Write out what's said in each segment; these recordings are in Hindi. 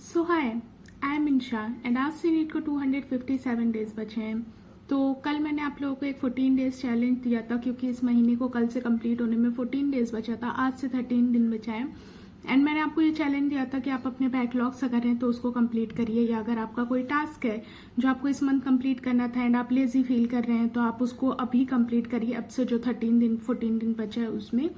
So hi, I am Insha and आज से नीट को 257 डेज बचे हैं। तो कल मैंने आप लोगों को एक 14 डेज चैलेंज दिया था क्योंकि इस महीने को कल से कंप्लीट होने में 14 डेज बचा था। आज से 13 दिन बचा है एंड मैंने आपको ये चैलेंज दिया था कि आप अपने बैकलॉग्स अगर हैं तो उसको कंप्लीट करिए, या अगर आपका कोई टास्क है जो आपको इस मंथ कंप्लीट करना था एंड आप लेजी फील कर रहे हैं तो आप उसको अभी कंप्लीट करिए। अब से जो 14 दिन बचा है उसमें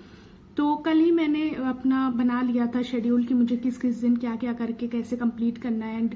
तो कल ही मैंने अपना बना लिया था शेड्यूल कि मुझे किस किस दिन क्या क्या करके कैसे कंप्लीट करना है एंड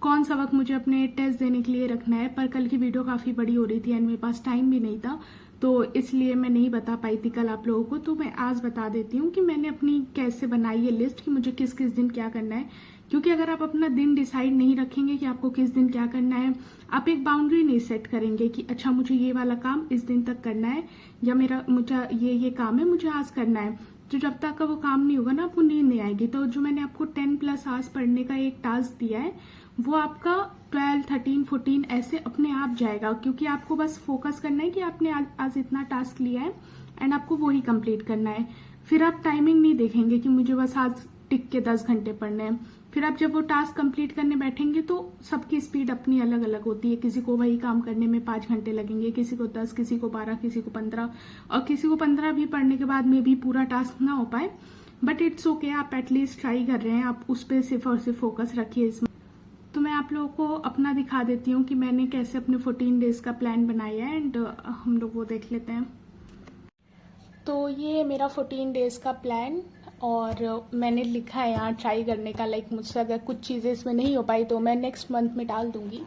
कौन सा वक्त मुझे अपने टेस्ट देने के लिए रखना है। पर कल की वीडियो काफ़ी बड़ी हो रही थी एंड मेरे पास टाइम भी नहीं था, तो इसलिए मैं नहीं बता पाई थी कल आप लोगों को। तो मैं आज बता देती हूँ कि मैंने अपनी कैसे बनाई है लिस्ट कि मुझे किस किस दिन क्या करना है। क्योंकि अगर आप अपना दिन डिसाइड नहीं रखेंगे कि आपको किस दिन क्या करना है, आप एक बाउंड्री नहीं सेट करेंगे कि अच्छा मुझे ये वाला काम इस दिन तक करना है या मुझे ये काम है मुझे आज करना है, तो जब तक का वो काम नहीं होगा ना आपको नींद नहीं आएगी। तो जो मैंने आपको 10+ आवर्स पढ़ने का एक टास्क दिया है वो आपका 12, 13, 14 ऐसे अपने आप जाएगा, क्योंकि आपको बस फोकस करना है कि आपने आज इतना टास्क लिया है एंड आपको वो ही कंप्लीट करना है। फिर आप टाइमिंग नहीं देखेंगे कि मुझे बस आज टिक के 10 घंटे पढ़ने हैं। फिर आप जब वो टास्क कंप्लीट करने बैठेंगे तो सबकी स्पीड अपनी अलग अलग होती है। किसी को वही काम करने में 5 घंटे लगेंगे, किसी को 10, किसी को 12, किसी को 15, और किसी को 15 भी पढ़ने के बाद में भी पूरा टास्क ना हो पाए। बट इट्स ओके, आप एटलीस्ट ट्राई कर रहे हैं, आप उस पर सिर्फ और सिर्फ फोकस रखिए इसमें। तो मैं आप लोगों को अपना दिखा देती हूँ कि मैंने कैसे अपने 14 डेज का प्लान बनाया है एंड हम लोग वो देख लेते हैं। तो ये मेरा 14 डेज का प्लान और मैंने लिखा है यहाँ ट्राई करने का। लाइक मुझसे अगर कुछ चीज़ें इसमें नहीं हो पाई तो मैं नेक्स्ट मंथ में डाल दूंगी।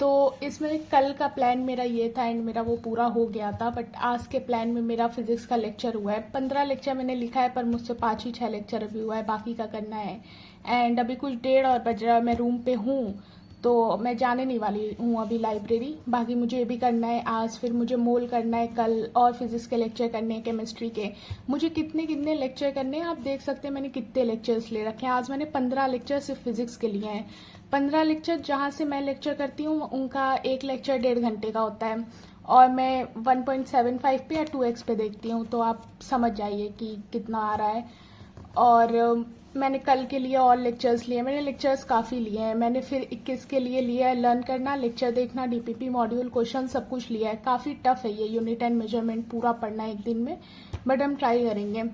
तो इसमें कल का प्लान मेरा ये था एंड मेरा वो पूरा हो गया था। बट आज के प्लान में मेरा फिजिक्स का लेक्चर हुआ है। 15 लेक्चर मैंने लिखा है पर मुझसे 5 ही 6 लेक्चर अभी हुआ है, बाकी का करना है। एंड अभी कुछ 1:30 और बज रहा है, मैं रूम पे हूँ तो मैं जाने नहीं वाली हूँ अभी लाइब्रेरी। बाकी मुझे ये भी करना है आज, फिर मुझे मोल करना है कल, और फिजिक्स के लेक्चर करने हैं, केमिस्ट्री के। मुझे कितने कितने लेक्चर करने हैं आप देख सकते हैं मैंने कितने लेक्चर्स ले रखे हैं। आज मैंने 15 लेक्चर सिर्फ फिजिक्स के लिए हैं। 15 लेक्चर जहाँ से मैं लेक्चर करती हूँ उनका एक लेक्चर 1.5 घंटे का होता है और मैं 1.75 पे या 2x पे देखती हूँ, तो आप समझ जाइए कि कितना आ रहा है। और मैंने कल के लिए और लेक्चर्स लिए, मैंने लेक्चर्स काफ़ी लिए हैं। मैंने फिर 21 के लिए लिया है लर्न करना, लेक्चर देखना, डीपीपी मॉड्यूल, क्वेश्चन सब कुछ लिया है। काफ़ी टफ है ये यूनिट एंड मेजरमेंट पूरा पढ़ना है एक दिन में, बट हम ट्राई करेंगे।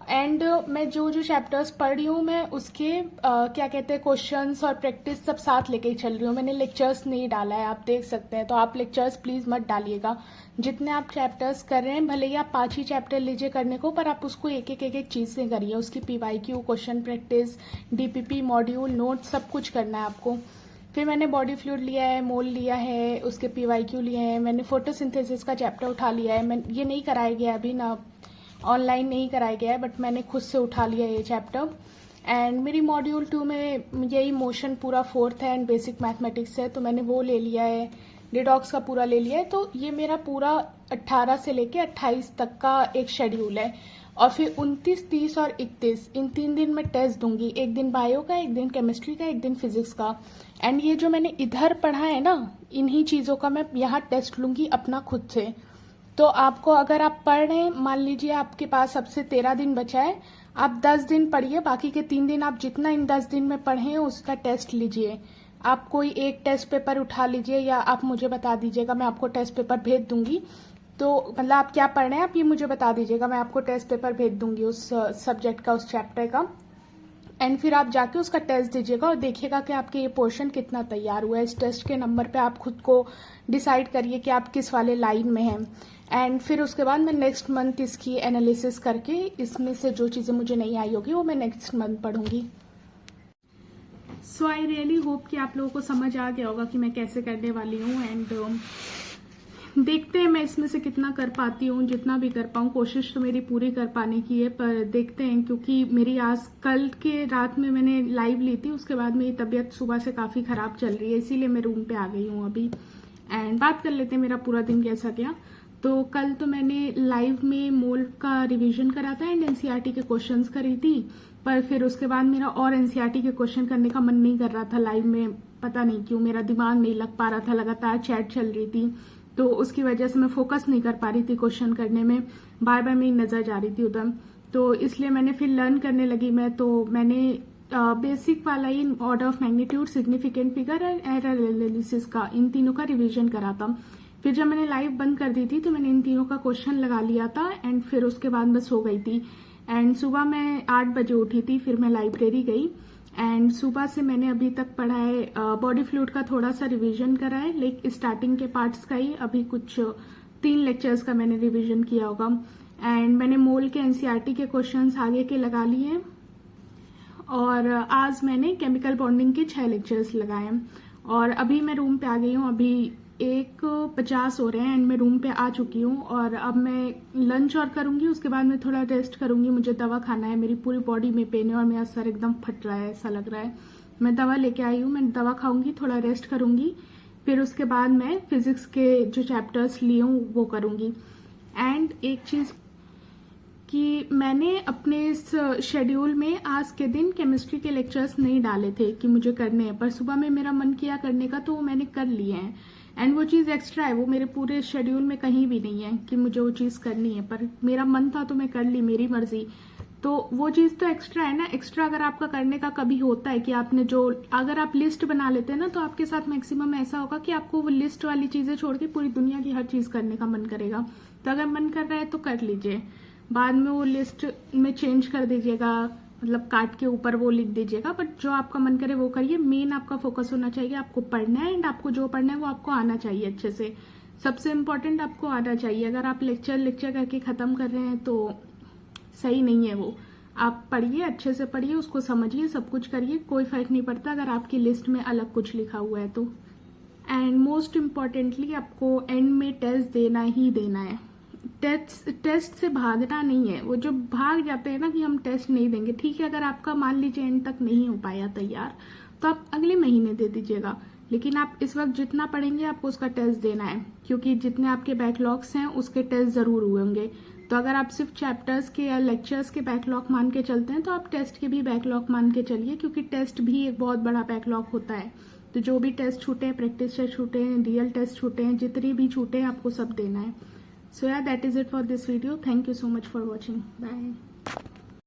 एंड मैं जो जो चैप्टर्स पढ़ रही हूँ मैं उसके क्या कहते हैं क्वेश्चंस और प्रैक्टिस सब साथ लेके ही चल रही हूँ। मैंने लेक्चर्स नहीं डाला है, आप देख सकते हैं। तो आप लेक्चर्स प्लीज़ मत डालिएगा। जितने आप चैप्टर्स कर रहे हैं भले ही आप 5 ही चैप्टर लीजिए करने को, पर आप उसको एक एक चीज़ से करिए। उसकी PYQ, question practice, DPP module, note सब कुछ करना है आपको। फिर मैंने बॉडी फ्लूइड लिया है, मोल लिया है, उसके पीवाईक्यू लिए हैं। मैंने फोटोसिंथेसिस का चैप्टर उठा लिया है। मैं ये नहीं कराया गया अभी ना, ऑनलाइन नहीं कराया गया है, बट मैंने खुद से उठा लिया ये चैप्टर। एंड मेरी मॉड्यूल 2 में यही मोशन पूरा 4th है एंड बेसिक मैथमेटिक्स है, तो मैंने वो ले लिया है। रिडॉक्स का पूरा ले लिया है। तो ये मेरा पूरा 18 से लेके 28 तक का एक शेड्यूल है। और फिर 29, 30 और 31 इन 3 दिन मैं टेस्ट दूंगी। एक दिन बायो का, एक दिन केमिस्ट्री का, एक दिन फिजिक्स का। एंड ये जो मैंने इधर पढ़ा है ना, इन्हीं चीज़ों का मैं यहाँ टेस्ट लूंगी अपना खुद से। तो आपको अगर आप पढ़ रहे हैं, मान लीजिए आपके पास अब से 13 दिन बचा है, आप 10 दिन पढ़िए, बाकी के 3 दिन आप जितना इन 10 दिन में पढ़े हैं उसका टेस्ट लीजिए। आप कोई एक टेस्ट पेपर उठा लीजिए या आप मुझे बता दीजिएगा, मैं आपको टेस्ट पेपर भेज दूंगी। तो मतलब आप क्या पढ़ रहे हैं आप ये मुझे बता दीजिएगा, मैं आपको टेस्ट पेपर भेज दूंगी उस सब्जेक्ट का, उस चैप्टर का। एंड फिर आप जाके उसका टेस्ट दीजिएगा और देखिएगा कि आपके ये पोर्शन कितना तैयार हुआ है। इस टेस्ट के नंबर पे आप खुद को डिसाइड करिए कि आप किस वाले लाइन में हैं। एंड फिर उसके बाद मैं नेक्स्ट मंथ इसकी एनालिसिस करके इसमें से जो चीज़ें मुझे नहीं आई होगी वो मैं नेक्स्ट मंथ पढ़ूंगी। सो आई रियली होप कि आप लोगों को समझ आ गया होगा कि मैं कैसे करने वाली हूँ। एंड देखते हैं मैं इसमें से कितना कर पाती हूँ। जितना भी कर पाऊँ, कोशिश तो मेरी पूरी कर पाने की है, पर देखते हैं। क्योंकि मेरी आज कल के रात में मैंने लाइव ली थी, उसके बाद मेरी तबीयत सुबह से काफ़ी ख़राब चल रही है, इसीलिए मैं रूम पे आ गई हूँ अभी। एंड बात कर लेते हैं मेरा पूरा दिन कैसा गया। तो कल तो मैंने लाइव में मोल का रिवीजन करा था एंड एनसीईआरटी के क्वेश्चंस करी थी, पर फिर उसके बाद मेरा और एनसीईआरटी के क्वेश्चन करने का मन नहीं कर रहा था लाइव में। पता नहीं क्यों मेरा दिमाग नहीं लग पा रहा था, लगातार चैट चल रही थी, तो उसकी वजह से मैं फोकस नहीं कर पा रही थी क्वेश्चन करने में, बार बार मेरी नज़र जा रही थी उधर। तो इसलिए मैंने फिर लर्न करने लगी मैं। तो मैंने बेसिक वाला ही order of magnitude, significant figure and error analysis का, इन तीनों का रिवीजन करा था। फिर जब मैंने लाइव बंद कर दी थी तो मैंने इन तीनों का क्वेश्चन लगा लिया था एंड फिर उसके बाद मैं सो गई थी। एंड सुबह मैं 8 बजे उठी थी, फिर मैं लाइब्रेरी गई एंड सुबह से मैंने अभी तक पढ़ा है, बॉडी फ्लूइड का थोड़ा सा रिवीजन करा है, लाइक स्टार्टिंग के पार्ट्स का ही, अभी कुछ 3 लेक्चर्स का मैंने रिवीजन किया होगा। एंड मैंने मोल के एनसीईआरटी के क्वेश्चंस आगे के लगा लिए हैं और आज मैंने केमिकल बॉन्डिंग के 6 लेक्चर्स लगाए हैं। और अभी मैं रूम पे आ गई हूँ, अभी 1:50 हो रहे हैं एंड मैं रूम पे आ चुकी हूँ और अब मैं लंच और करूंगी, उसके बाद मैं थोड़ा रेस्ट करूंगी। मुझे दवा खाना है, मेरी पूरी बॉडी में पेन है और मेरा सर एकदम फट रहा है, ऐसा लग रहा है। मैं दवा लेके आई हूँ, मैं दवा खाऊंगी, थोड़ा रेस्ट करूंगी, फिर उसके बाद मैं फिजिक्स के जो चैप्टर्स लिए हूँ वो करूंगी। एंड एक चीज कि मैंने अपने इस शेड्यूल में आज के दिन केमिस्ट्री के लेक्चर्स नहीं डाले थे कि मुझे करने हैं, पर सुबह में मेरा मन किया करने का तो मैंने कर लिए हैं। एंड वो चीज़ एक्स्ट्रा है, वो मेरे पूरे शेड्यूल में कहीं भी नहीं है कि मुझे वो चीज़ करनी है, पर मेरा मन था तो मैं कर ली, मेरी मर्जी। तो वो चीज़ तो एक्स्ट्रा है ना। एक्स्ट्रा अगर आपका करने का कभी होता है कि आपने जो, अगर आप लिस्ट बना लेते हैं ना तो आपके साथ मैक्सिमम ऐसा होगा कि आपको वो लिस्ट वाली चीज़ें छोड़ के पूरी दुनिया की हर चीज़ करने का मन करेगा। तो अगर मन कर रहा है तो कर लीजिए, बाद में वो लिस्ट में चेंज कर दीजिएगा, मतलब काट के ऊपर वो लिख दीजिएगा, बट जो आपका मन करे वो करिए। मेन आपका फोकस होना चाहिए, आपको पढ़ना है एंड आपको जो पढ़ना है वो आपको आना चाहिए अच्छे से। सबसे इम्पोर्टेंट आपको आना चाहिए। अगर आप लेक्चर करके खत्म कर रहे हैं तो सही नहीं है वो। आप पढ़िए, अच्छे से पढ़िए, उसको समझिए, सब कुछ करिए, कोई फर्क नहीं पड़ता अगर आपकी लिस्ट में अलग कुछ लिखा हुआ है तो। एंड मोस्ट इम्पॉर्टेंटली आपको एंड में टेस्ट देना ही देना है। टेस्ट से भागना नहीं है। वो जो भाग जाते हैं ना कि हम टेस्ट नहीं देंगे, ठीक है, अगर आपका मान लीजिए एंड तक नहीं हो पाया तैयार तो आप अगले महीने दे दीजिएगा, लेकिन आप इस वक्त जितना पढ़ेंगे आपको उसका टेस्ट देना है, क्योंकि जितने आपके बैकलॉग्स हैं उसके टेस्ट जरूर हुए होंगे। तो अगर आप सिर्फ चैप्टर्स के या लेक्चर्स के बैकलॉग मान के चलते हैं तो आप टेस्ट के भी बैकलॉग मान के चलिए, क्योंकि टेस्ट भी एक बहुत बड़ा बैकलॉग होता है। तो जो भी टेस्ट छूटे हैं, प्रैक्टिस टेस्ट छूटे हैं, रियल टेस्ट छूटे हैं, जितने भी छूटे हैं आपको सब देना है। So yeah, that is it for this video. Thank you so much for watching. Bye.